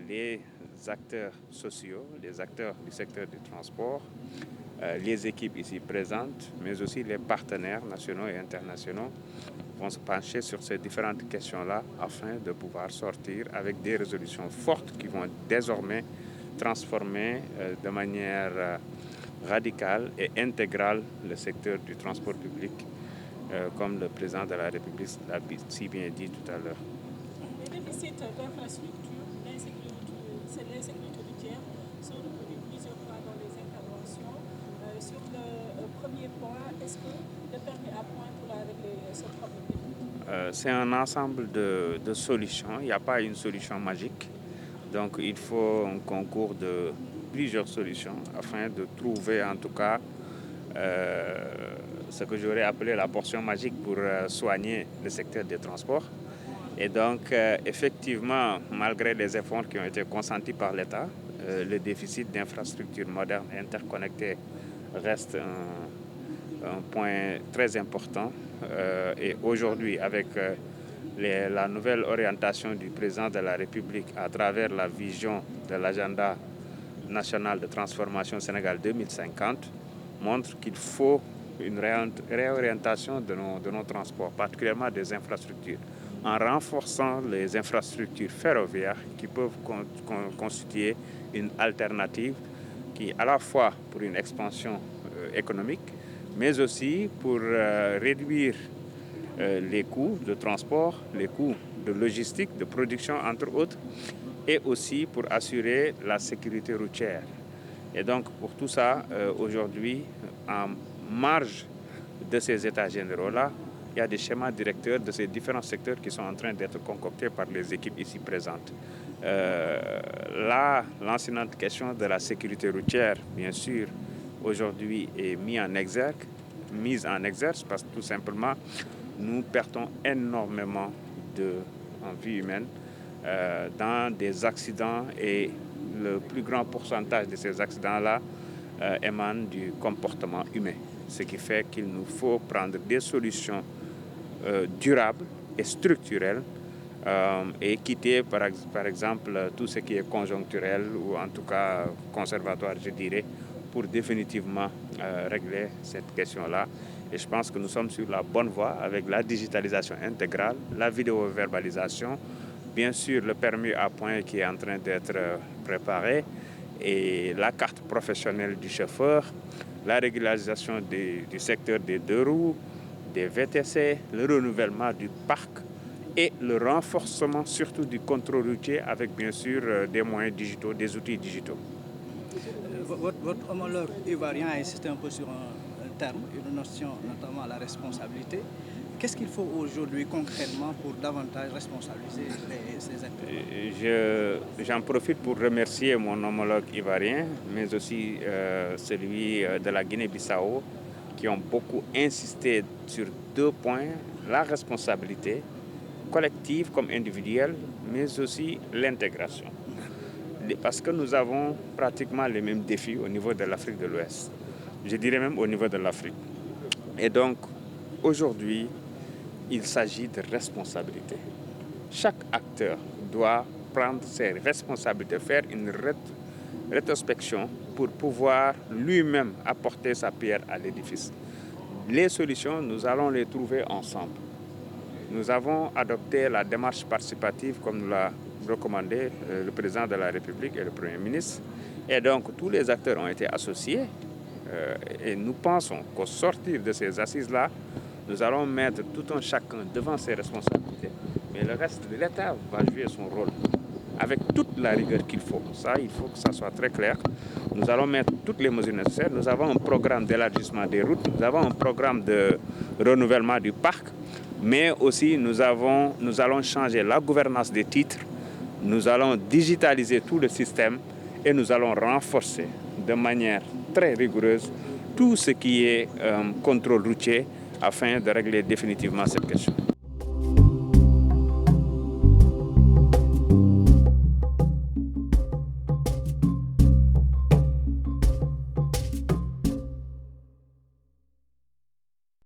les acteurs sociaux, les acteurs du secteur du transport, les équipes ici présentes, mais aussi les partenaires nationaux et internationaux vont se pencher sur ces différentes questions-là afin de pouvoir sortir avec des résolutions fortes qui vont désormais transformer de manière radicale et intégrale le secteur du transport public, comme le président de la République l'a si bien dit tout à l'heure. Les déficits d'infrastructures, l'insécurité routière sont revenus plusieurs fois dans les interventions. Sur le premier point, est-ce que le permis à point pourra régler ce problème? C'est un ensemble de solutions. Il n'y a pas une solution magique. Donc il faut un concours de plusieurs solutions afin de trouver en tout cas ce que j'aurais appelé la portion magique pour soigner le secteur des transports. Et donc effectivement, malgré les efforts qui ont été consentis par l'État, le déficit d'infrastructures modernes et interconnectées reste un point très important. Et aujourd'hui, avec la nouvelle orientation du président de la République à travers la vision de l'agenda national de transformation Sénégal 2050, montre qu'il faut une réorientation de nos transports, particulièrement des infrastructures, en renforçant les infrastructures ferroviaires qui peuvent constituer une alternative qui, à la fois pour une expansion économique, mais aussi pour réduire les coûts de transport, les coûts de logistique, de production, entre autres, et aussi pour assurer la sécurité routière. Et donc, pour tout ça, aujourd'hui, en marge de ces états généraux-là, il y a des schémas directeurs de ces différents secteurs qui sont en train d'être concoctés par les équipes ici présentes. L'ancienne question de la sécurité routière, bien sûr, aujourd'hui est mise en exergue parce que tout simplement, nous perdons énormément en vie humaine dans des accidents et le plus grand pourcentage de ces accidents-là émanent du comportement humain. Ce qui fait qu'il nous faut prendre des solutions durables et structurelles et quitter par exemple tout ce qui est conjoncturel ou en tout cas conservatoire, je dirais, pour définitivement régler cette question-là. Et je pense que nous sommes sur la bonne voie avec la digitalisation intégrale, la vidéoverbalisation, bien sûr le permis à point qui est en train d'être préparé et la carte professionnelle du chauffeur, la régularisation du secteur des deux roues, des VTC, le renouvellement du parc et le renforcement surtout du contrôle routier avec bien sûr des moyens digitaux, des outils digitaux. Votre homologue ivoirien a insisté un peu sur un terme, une notion, notamment la responsabilité. Qu'est-ce qu'il faut aujourd'hui concrètement pour davantage responsabiliser ces acteurs? J'en profite pour remercier mon homologue ivoirien, mais aussi celui de la Guinée-Bissau, qui ont beaucoup insisté sur deux points, la responsabilité collective comme individuelle, mais aussi l'intégration. Parce que nous avons pratiquement les mêmes défis au niveau de l'Afrique de l'Ouest, je dirais même au niveau de l'Afrique. Et donc, aujourd'hui, il s'agit de responsabilité. Chaque acteur doit prendre ses responsabilités, faire une rétrospection pour pouvoir lui-même apporter sa pierre à l'édifice. Les solutions, nous allons les trouver ensemble. Nous avons adopté la démarche participative comme nous l'a recommandé le président de la République et le Premier ministre. Et donc, tous les acteurs ont été associés et nous pensons qu'au sortir de ces assises-là, nous allons mettre tout un chacun devant ses responsabilités. Mais le reste de l'État va jouer son rôle avec toute la rigueur qu'il faut. Ça, il faut que ça soit très clair. Nous allons mettre toutes les mesures nécessaires. Nous avons un programme d'élargissement des routes. Nous avons un programme de renouvellement du parc. Mais aussi, nous allons changer la gouvernance des titres. Nous allons digitaliser tout le système et nous allons renforcer de manière très rigoureuse tout ce qui est contrôle routier afin de régler définitivement cette question.